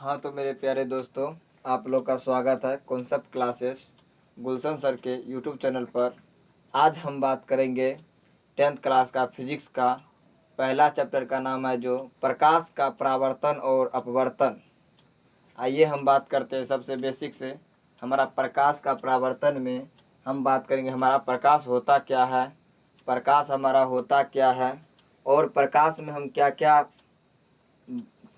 हाँ तो मेरे प्यारे दोस्तों, आप लोग का स्वागत है कॉन्सेप्ट क्लासेस गुलशन सर के यूट्यूब चैनल पर। आज हम बात करेंगे 10th क्लास का फिजिक्स का पहला चैप्टर का नाम है जो प्रकाश का परावर्तन और अपवर्तन। आइए हम बात करते हैं सबसे बेसिक से। हमारा प्रकाश का परावर्तन में हम बात करेंगे हमारा प्रकाश होता क्या है, प्रकाश हमारा होता क्या है और प्रकाश में हम क्या क्या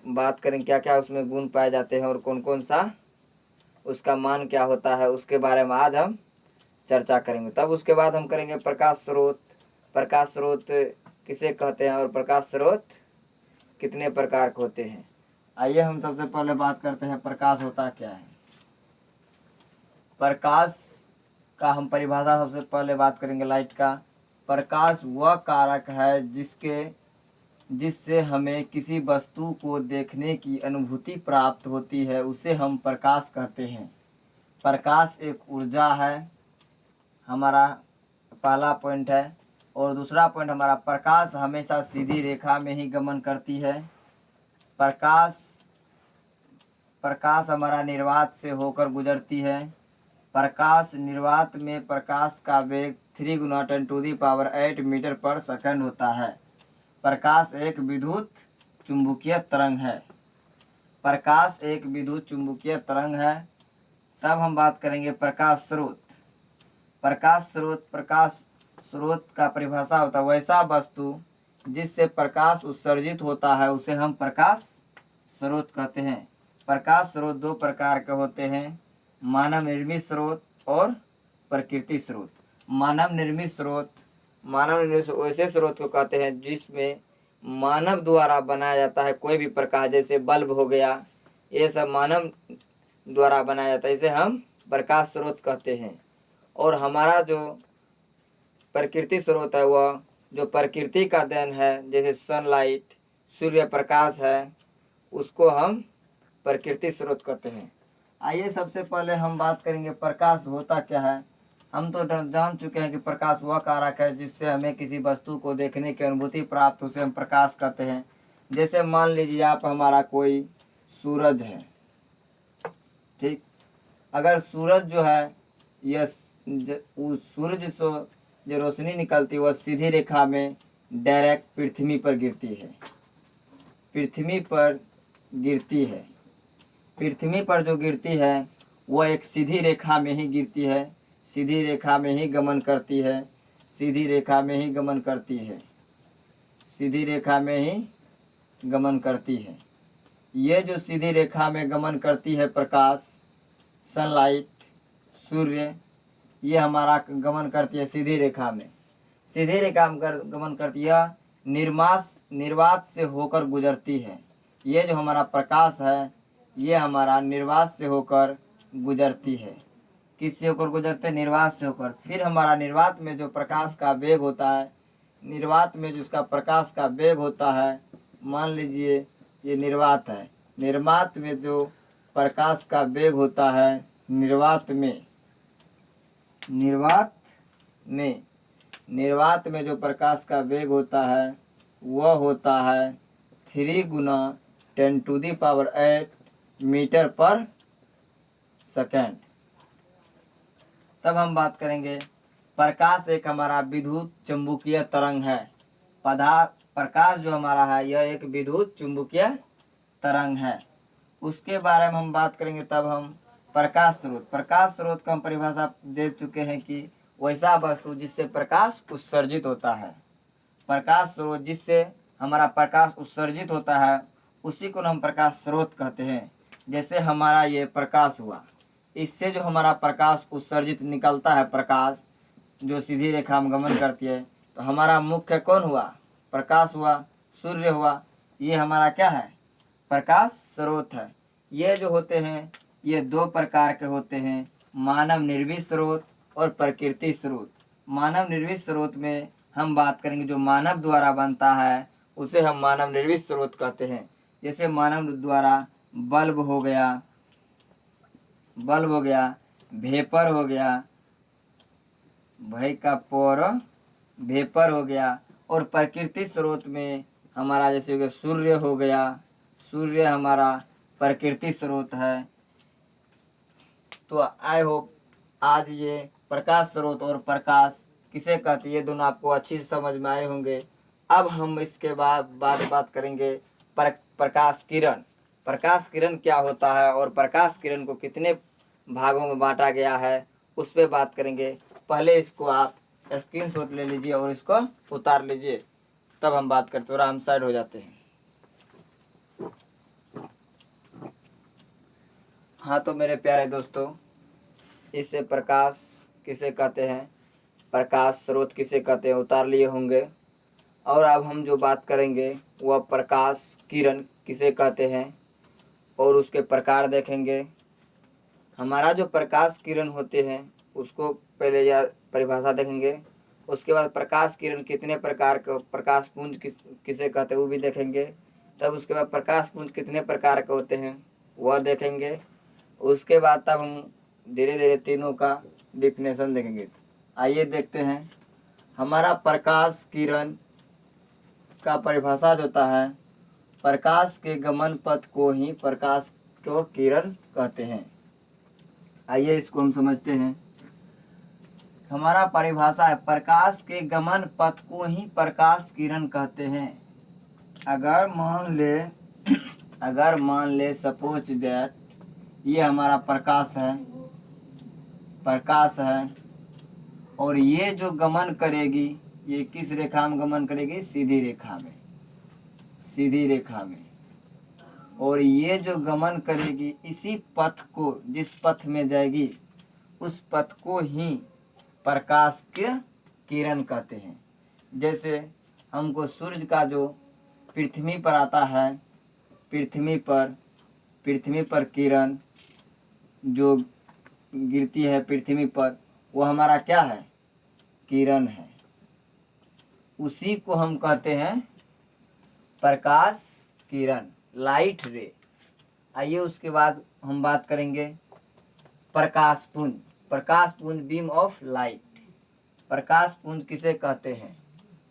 बात करें, क्या क्या उसमें गुण पाए जाते हैं और कौन कौन सा उसका मान क्या होता है, उसके बारे में आज हम चर्चा करेंगे। तब उसके बाद हम करेंगे प्रकाश स्रोत। प्रकाश स्रोत किसे कहते हैं और प्रकाश स्रोत कितने प्रकार के होते हैं। आइए हम सबसे पहले बात करते हैं प्रकाश होता क्या है। प्रकाश का हम परिभाषा सबसे पहले बात करेंगे लाइट का। प्रकाश वह कारक है जिससे हमें किसी वस्तु को देखने की अनुभूति प्राप्त होती है, उसे हम प्रकाश कहते हैं। प्रकाश एक ऊर्जा है, हमारा पहला पॉइंट है। और दूसरा पॉइंट हमारा प्रकाश हमेशा सीधी रेखा में ही गमन करती है। प्रकाश हमारा निर्वात से होकर गुजरती है। प्रकाश निर्वात में प्रकाश का वेग 3 गुना 10⁸ मीटर पर सेकंड होता है। प्रकाश एक विद्युत चुंबकीय तरंग है। प्रकाश एक विद्युत चुंबकीय तरंग है। तब हम बात करेंगे प्रकाश स्रोत। प्रकाश स्रोत का परिभाषा होता है वैसा वस्तु जिससे प्रकाश उत्सर्जित होता है, उसे हम प्रकाश स्रोत कहते हैं। प्रकाश स्रोत दो प्रकार के होते हैं, मानव निर्मित स्रोत और प्रकृति स्रोत। मानव निर्मित स्रोत वैसे स्रोत को कहते हैं जिसमें मानव द्वारा बनाया जाता है कोई भी प्रकाश, जैसे बल्ब हो गया, ये सब मानव द्वारा बनाया जाता है, इसे हम प्रकाश स्रोत कहते हैं। और हमारा जो प्रकृति स्रोत है वह जो प्रकृति का देन है, जैसे सनलाइट, सूर्य प्रकाश है, उसको हम प्रकृति स्रोत कहते हैं। आइए सबसे पहले हम बात करेंगे प्रकाश होता क्या है। हम तो जान चुके हैं कि प्रकाश वह कारक है जिससे हमें किसी वस्तु को देखने की अनुभूति प्राप्त, उसे हम प्रकाश कहते हैं। जैसे मान लीजिए आप हमारा कोई सूरज है, ठीक। अगर सूरज जो है यह सूरज से जो रोशनी निकलती है वह सीधी रेखा में डायरेक्ट पृथ्वी पर गिरती है। पृथ्वी पर जो गिरती है वह एक सीधी रेखा में ही गिरती है, सीधी रेखा में ही गमन करती है, सीधी रेखा में ही गमन करती है, सीधी रेखा में ही गमन करती है। ये जो सीधी रेखा में गमन करती है प्रकाश, सनलाइट, सूर्य, ये हमारा गमन करती है सीधी रेखा में। सीधी रेखा में गमन करती है, निर्वात से होकर गुजरती है। ये जो हमारा प्रकाश है ये हमारा निर्वात से होकर गुजरती है। किससे होकर गुजरते हैं? निर्वात से होकर। फिर हमारा निर्वात में जो प्रकाश का वेग होता है, निर्वात में जिसका प्रकाश का वेग होता है, मान लीजिए ये निर्वात है, निर्वात में जो प्रकाश का वेग होता है, निर्वात में जो प्रकाश का वेग होता है वह होता है 3 गुना 10⁸ मीटर पर सेकेंड। तब हम बात करेंगे प्रकाश एक हमारा विद्युत चुंबकीय तरंग है। प्रकाश जो हमारा है यह एक विद्युत चुंबकीय तरंग है। उसके बारे में हम बात करेंगे। तब हम प्रकाश स्रोत का हम परिभाषा दे चुके हैं कि वैसा वस्तु जिससे प्रकाश उत्सर्जित होता है। प्रकाश स्रोत जिससे हमारा प्रकाश उत्सर्जित होता है उसी को हम प्रकाश स्रोत कहते हैं। जैसे हमारा ये प्रकाश हुआ, इससे जो हमारा प्रकाश उत्सर्जित निकलता है, प्रकाश जो सीधी रेखा में गमन करती है, तो हमारा मुख्य कौन हुआ? प्रकाश हुआ, सूर्य हुआ। ये हमारा क्या है? प्रकाश स्रोत है। ये जो होते हैं ये दो प्रकार के होते हैं, मानव निर्मित स्रोत और प्रकृति स्रोत। मानव निर्मित स्रोत में हम बात करेंगे जो मानव द्वारा बनता है उसे हम मानव निर्मित स्रोत कहते हैं। जैसे मानव द्वारा बल्ब हो गया, वेपर हो गया, वेपर हो गया। और प्रकृति स्रोत में हमारा जैसे सूर्य हो गया, सूर्य हमारा प्रकृति स्रोत है। तो आई होप आज ये प्रकाश स्रोत और प्रकाश किसे कहते हैं ये दोनों आपको अच्छी से समझ में आए होंगे। अब हम इसके बाद बात करेंगे प्रकाश किरण। प्रकाश किरण क्या होता है और प्रकाश किरण को कितने भागों में बांटा गया है उस पर बात करेंगे। पहले इसको आप स्क्रीनशॉट ले लीजिए और इसको उतार लीजिए, तब हम बात करते हैं। और हम साइड हो जाते हैं। हाँ तो मेरे प्यारे दोस्तों, इससे प्रकाश किसे कहते हैं, प्रकाश स्रोत किसे कहते हैं उतार लिए होंगे। और अब हम जो बात करेंगे वह प्रकाश किरण किसे कहते हैं और उसके प्रकार देखेंगे। हमारा जो प्रकाश किरण होते हैं उसको पहले या परिभाषा देखेंगे। उसके बाद प्रकाश किरण कितने प्रकार का, प्रकाश पुंज किसे कहते हैं वो भी देखेंगे। तब उसके बाद प्रकाश पुंज कितने प्रकार के होते हैं वह देखेंगे। उसके बाद तब हम धीरे धीरे तीनों का डिफिनेशन देखेंगे। आइए देखते हैं। हमारा प्रकाश किरण का परिभाषा जो होता है, प्रकाश के गमन पथ को ही प्रकाश को किरण कहते हैं। आइए इसको हम समझते हैं। हमारा परिभाषा है प्रकाश के गमन पथ को ही प्रकाश किरण कहते हैं। अगर मान ले सपोज दैट ये हमारा प्रकाश है और ये जो गमन करेगी ये किस रेखा में गमन करेगी, सीधी रेखा में। और ये जो गमन करेगी इसी पथ को, जिस पथ में जाएगी उस पथ को ही प्रकाश के किरण कहते हैं। जैसे हमको सूर्य का जो पृथ्वी पर आता है, पृथ्वी पर किरण जो गिरती है पृथ्वी पर, वो हमारा क्या है, किरण है। उसी को हम कहते हैं प्रकाश किरण, लाइट रे। आइए उसके बाद हम बात करेंगे प्रकाश पुंज, बीम ऑफ लाइट। प्रकाश पुंज किसे कहते हैं,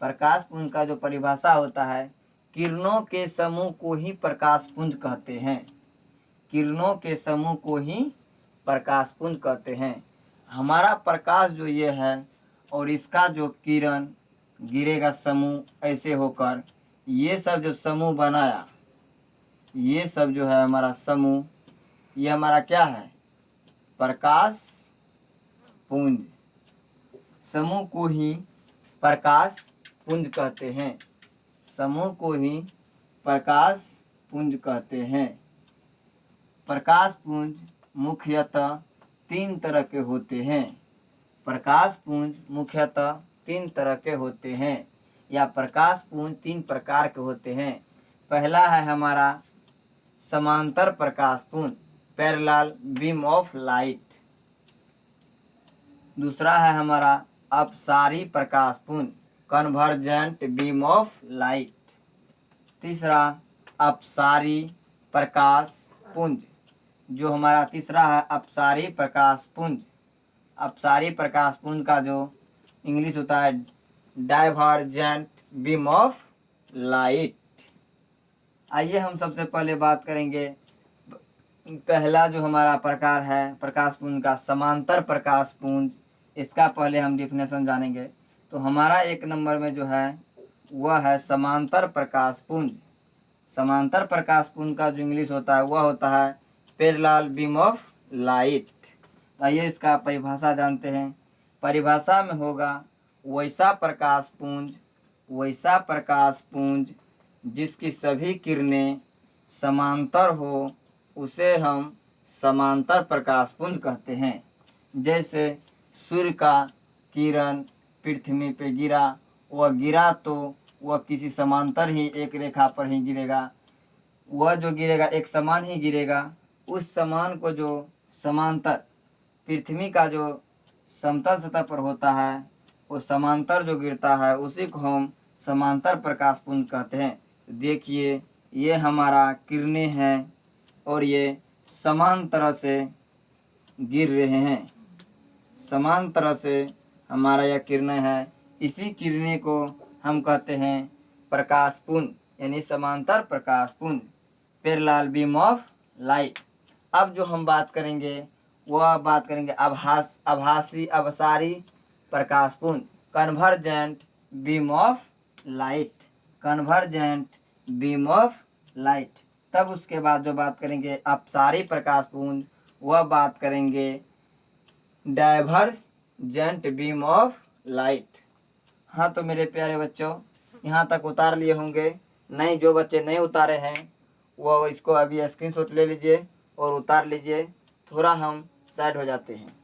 प्रकाश पुंज का जो परिभाषा होता है, किरणों के समूह को ही प्रकाश पुंज कहते हैं। किरणों के समूह को ही प्रकाश पुंज कहते हैं। हमारा प्रकाश जो ये है और इसका जो किरण गिरेगा समूह ऐसे होकर, ये सब जो समूह बनाया, ये सब जो है हमारा समूह, ये हमारा क्या है, प्रकाश पुंज। समूह को ही प्रकाश पुंज कहते हैं। समूह को ही प्रकाश पुंज कहते हैं। प्रकाश पुंज मुख्यतः 3 तरह के होते हैं। प्रकाश पुंज मुख्यतः 3 तरह के होते हैं, या प्रकाश पुंज 3 प्रकार के होते हैं। पहला है हमारा समांतर प्रकाश पुंज, पैरेलल बीम ऑफ लाइट। दूसरा है हमारा अपसारी प्रकाश पुंज, कन्वर्जेंट बीम ऑफ लाइट। तीसरा अपसारी प्रकाश पुंज, जो हमारा तीसरा है अपसारी प्रकाश पुंज। अपसारी प्रकाश पुंज का जो इंग्लिश होता है डाइवर्जेंट बीम ऑफ लाइट। आइए हम सबसे पहले बात करेंगे पहला जो हमारा प्रकार है प्रकाश पुंज का, समांतर प्रकाश पुंज। इसका पहले हम डिफिनेशन जानेंगे। तो हमारा 1 नंबर में जो है वह है समांतर प्रकाश पुंज। समांतर प्रकाश पुंज का जो इंग्लिश होता है वह होता है पैरेलल बीम ऑफ लाइट। आइए इसका परिभाषा जानते हैं। परिभाषा में होगा वैसा प्रकाश पुंज जिसकी सभी किरणें समांतर हो उसे हम समांतर प्रकाश पुंज कहते हैं। जैसे सूर्य का किरण पृथ्वी पे गिरा तो वह किसी समांतर ही एक रेखा पर ही गिरेगा। वह जो गिरेगा एक समान ही गिरेगा। उस समान को जो समांतर पृथ्वी का जो समतल सतह पर होता है, वो समांतर जो गिरता है उसी को हम समांतर प्रकाश पुंज कहते हैं। देखिए ये हमारा किरणें हैं और ये समान तरह से गिर रहे हैं। समान तरह से हमारा यह किरणें हैं। इसी किरणें को हम कहते हैं प्रकाश पुंज, यानी समांतर प्रकाश पुंज, पैरेलल बीम ऑफ लाइट। अब जो हम बात करेंगे वह बात करेंगे आभासी अवसारी प्रकाशपुंज, convergent beam of light, convergent beam of light. तब उसके बाद जो बात करेंगे अपसारी प्रकाशपुंज, वह बात करेंगे डाइवर्जेंट बीम ऑफ लाइट। हाँ तो मेरे प्यारे बच्चों, यहाँ तक उतार लिए होंगे। नहीं, जो बच्चे नहीं उतारे हैं वो इसको अभी स्क्रीनशॉट ले लीजिए और उतार लीजिए। थोड़ा हम साइड हो जाते हैं।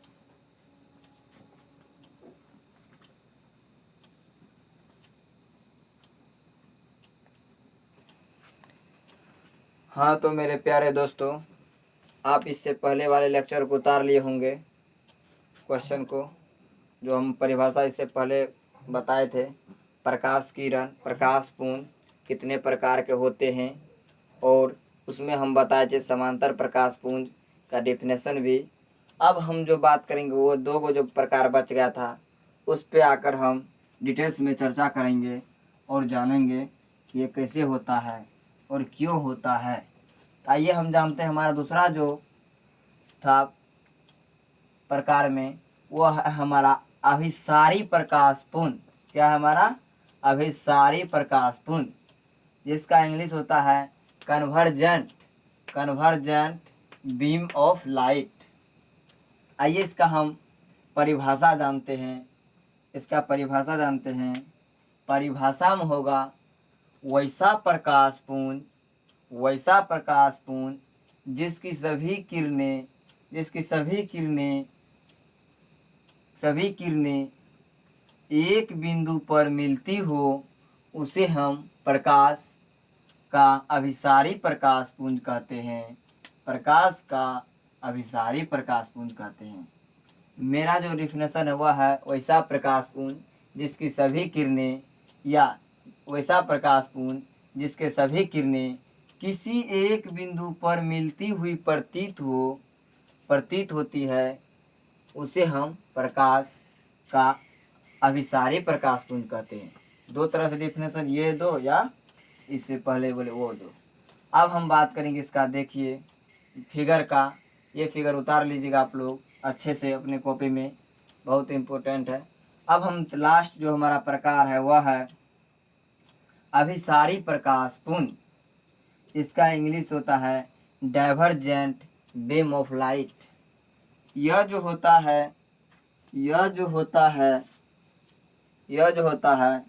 हाँ तो मेरे प्यारे दोस्तों, आप इससे पहले वाले लेक्चर को उतार लिए होंगे, क्वेश्चन को, जो हम परिभाषा इससे पहले बताए थे। प्रकाश किरण, प्रकाशपुंज कितने प्रकार के होते हैं, और उसमें हम बताए थे समांतर प्रकाशपुंज का डेफिनेशन भी। अब हम जो बात करेंगे वो दो को जो प्रकार बच गया था, उस पे आकर हम डिटेल्स में चर्चा करेंगे और जानेंगे कि ये कैसे होता है और क्यों होता है। आइए हम जानते हैं हमारा दूसरा जो था प्रकार में, वह है हमारा अभिसारी प्रकाशपुंज। क्या है हमारा? अभिसारी प्रकाशपुंज, जिसका इंग्लिश होता है कन्वर्जेंट बीम ऑफ लाइट। आइए इसका हम परिभाषा जानते हैं। परिभाषा में होगा वैसा प्रकाशपुंज जिसकी सभी किरणें एक बिंदु पर मिलती हो, उसे हम प्रकाश का अभिसारी प्रकाशपुंज कहते हैं। प्रकाश का अभिसारी प्रकाशपुंज कहते हैं। मेरा जो डेफिनेशन है वह है वैसा प्रकाशपुंज जिसकी सभी किरणें, या वैसा प्रकाशपुंज जिसके सभी किरणें किसी एक बिंदु पर मिलती हुई प्रतीत होती है, उसे हम प्रकाश का अभिसारी प्रकाशपुंज कहते हैं। दो तरह से डेफिनेशन, ये दो या इससे पहले बोले वो दो। अब हम बात करेंगे इसका, देखिए फिगर का। ये फिगर उतार लीजिएगा आप लोग अच्छे से अपने कॉपी में, बहुत इम्पोर्टेंट है। अब हम लास्ट जो हमारा प्रकार है वह है अभिसारी प्रकाशपुंज। इसका इंग्लिश होता है डाइवर्जेंट बीम ऑफ लाइट। यह जो होता है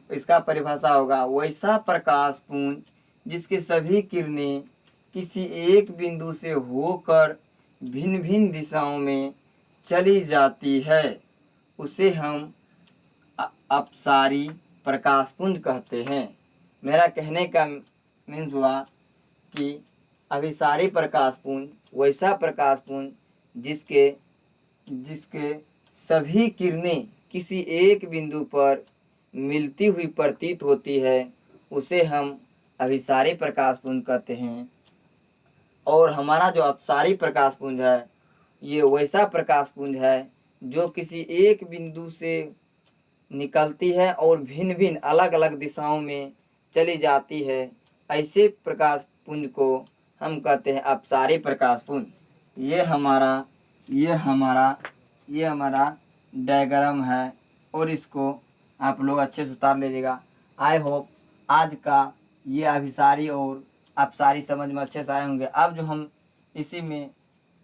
इसका परिभाषा होगा वैसा प्रकाशपुंज जिसके सभी किरणें किसी एक बिंदु से होकर भिन्न भिन्न दिशाओं में चली जाती है, उसे हम अपसारी प्रकाशपुंज कहते हैं। मेरा कहने का मीन्स हुआ कि अभिसारी प्रकाशपुंज वैसा प्रकाशपुंज जिसके सभी किरणें किसी एक बिंदु पर मिलती हुई प्रतीत होती है, उसे हम अभिसारी प्रकाशपुंज कहते हैं। और हमारा जो अपसारी प्रकाशपुंज है, ये वैसा प्रकाशपुंज है जो किसी एक बिंदु से निकलती है और भिन्न भिन्न अलग अलग दिशाओं में चली जाती है। ऐसे प्रकाशपुंज को हम कहते हैं अपसारी प्रकाशपुंज। ये हमारा डायग्राम है, और इसको आप लोग अच्छे से उतार लीजिएगा। आई होप आज का ये अभिसारी और अपसारी समझ में अच्छे से आए होंगे। अब जो हम इसी में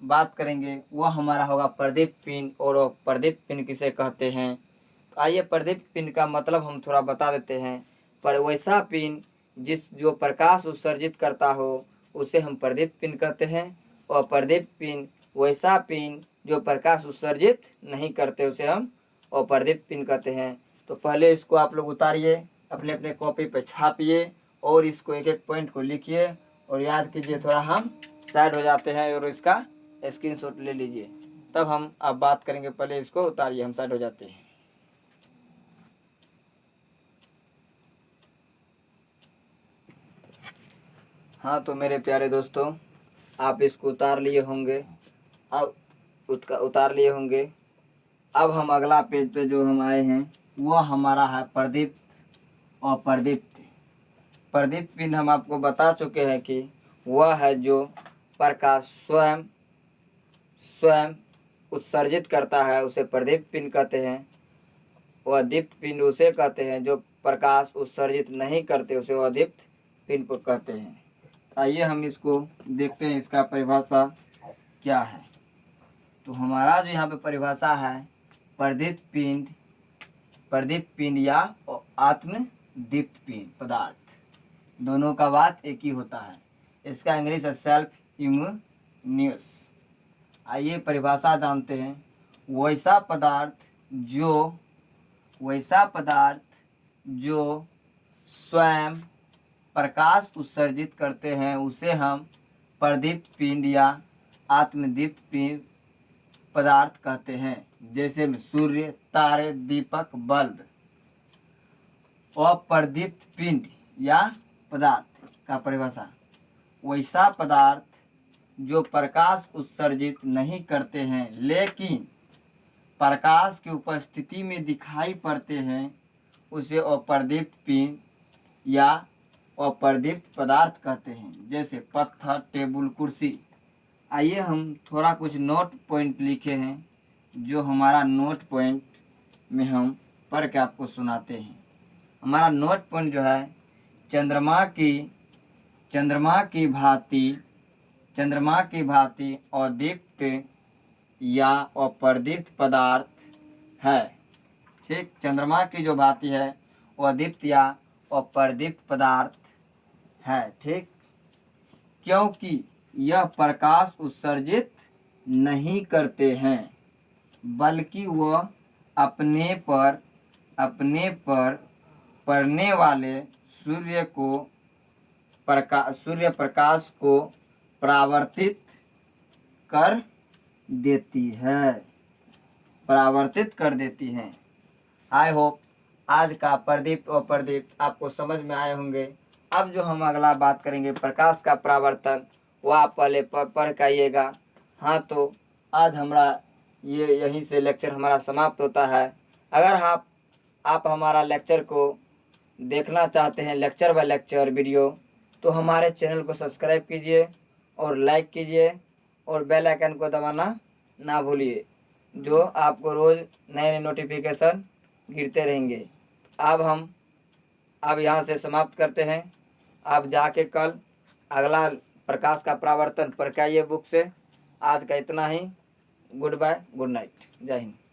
बात करेंगे वह हमारा होगा प्रदीप पिन। और प्रदीप पिन किसे कहते हैं, तो आइए प्रदीप पिन का मतलब हम थोड़ा बता देते हैं। पर वैसा पिन जो प्रकाश उत्सर्जित करता हो, उसे हम प्रदीप पिन कहते हैं। और प्रदीप पिन वैसा पिन जो प्रकाश उत्सर्जित नहीं करते, उसे हम अप्रदीप पिन कहते हैं। तो पहले इसको आप लोग उतारिए, अपने अपने कॉपी पे छापिए और इसको एक एक पॉइंट को लिखिए और याद कीजिए। थोड़ा हम साइड हो जाते हैं और इसका स्क्रीनशॉट ले लीजिए, तब हम अब बात करेंगे। पहले इसको उतारिए, हम साइड हो जाते हैं। हाँ तो मेरे प्यारे दोस्तों, आप इसको उतार लिए होंगे। अब हम अगला पेज पे जो हम आए हैं वह हमारा है प्रदीप और प्रदीप्त। प्रदीप्त पिन हम आपको बता चुके हैं कि वह है जो प्रकाश स्वयं स्वयं उत्सर्जित करता है उसे प्रदीप्त पिंड कहते हैं। वह दीप्त पिंड उसे कहते हैं जो प्रकाश उत्सर्जित नहीं करते, उसे वह दीप्त पिंड को कहते हैं। आइए हम इसको देखते हैं, इसका परिभाषा क्या है। तो हमारा जो यहाँ पे परिभाषा है, प्रदीप्त पिंड या आत्मदीप्त पिंड पदार्थ, दोनों का बात एक ही होता है। इसका इंग्लिश है सेल्फ ल्यूमिनस। आइए परिभाषा जानते हैं। वैसा पदार्थ जो स्वयं प्रकाश उत्सर्जित करते हैं उसे हम प्रदीप्त पिंड या आत्मदीप्त पिंड पदार्थ कहते हैं। जैसे सूर्य, तारे, दीपक, बल्ब। अप्रदीप्त पिंड या पदार्थ का परिभाषा, वैसा पदार्थ जो प्रकाश उत्सर्जित नहीं करते हैं लेकिन प्रकाश की उपस्थिति में दिखाई पड़ते हैं, उसे अप्रदीप्त पिंड या अप्रदीप्त पदार्थ कहते हैं। जैसे पत्थर, टेबल, कुर्सी। आइए हम थोड़ा कुछ नोट पॉइंट लिखे हैं, जो हमारा नोट पॉइंट में हम पढ़ के आपको सुनाते हैं। हमारा नोट पॉइंट जो है, चंद्रमा की भांति अदीप्त या अप्रदीप्त पदार्थ है। ठीक, चंद्रमा की जो भांति है वो अदीप्त या अप्रदीप्त पदार्थ है। ठीक, क्योंकि यह प्रकाश उत्सर्जित नहीं करते हैं बल्कि वह अपने पर पड़ने वाले सूर्य प्रकाश को परावर्तित कर देती है। आई होप आज का प्रदीप्त और अप्रदीप्त आपको समझ में आए होंगे। अब जो हम अगला बात करेंगे प्रकाश का परावर्तन, वो आप पहले पढ़ के आइएगा। हाँ, तो आज हमारा यहीं से लेक्चर हमारा समाप्त होता है। अगर आप हमारा लेक्चर को देखना चाहते हैं, लेक्चर बाय लेक्चर वीडियो, तो हमारे चैनल को सब्सक्राइब कीजिए और लाइक कीजिए और बेल आइकन को दबाना ना भूलिए, जो आपको रोज़ नए नए नोटिफिकेशन गिरते रहेंगे। अब यहाँ से समाप्त करते हैं। आप जाके कल अगला प्रकाश का परावर्तन पढ़ के आइए बुक से। आज का इतना ही। गुड बाय, गुड नाइट, जय हिंद।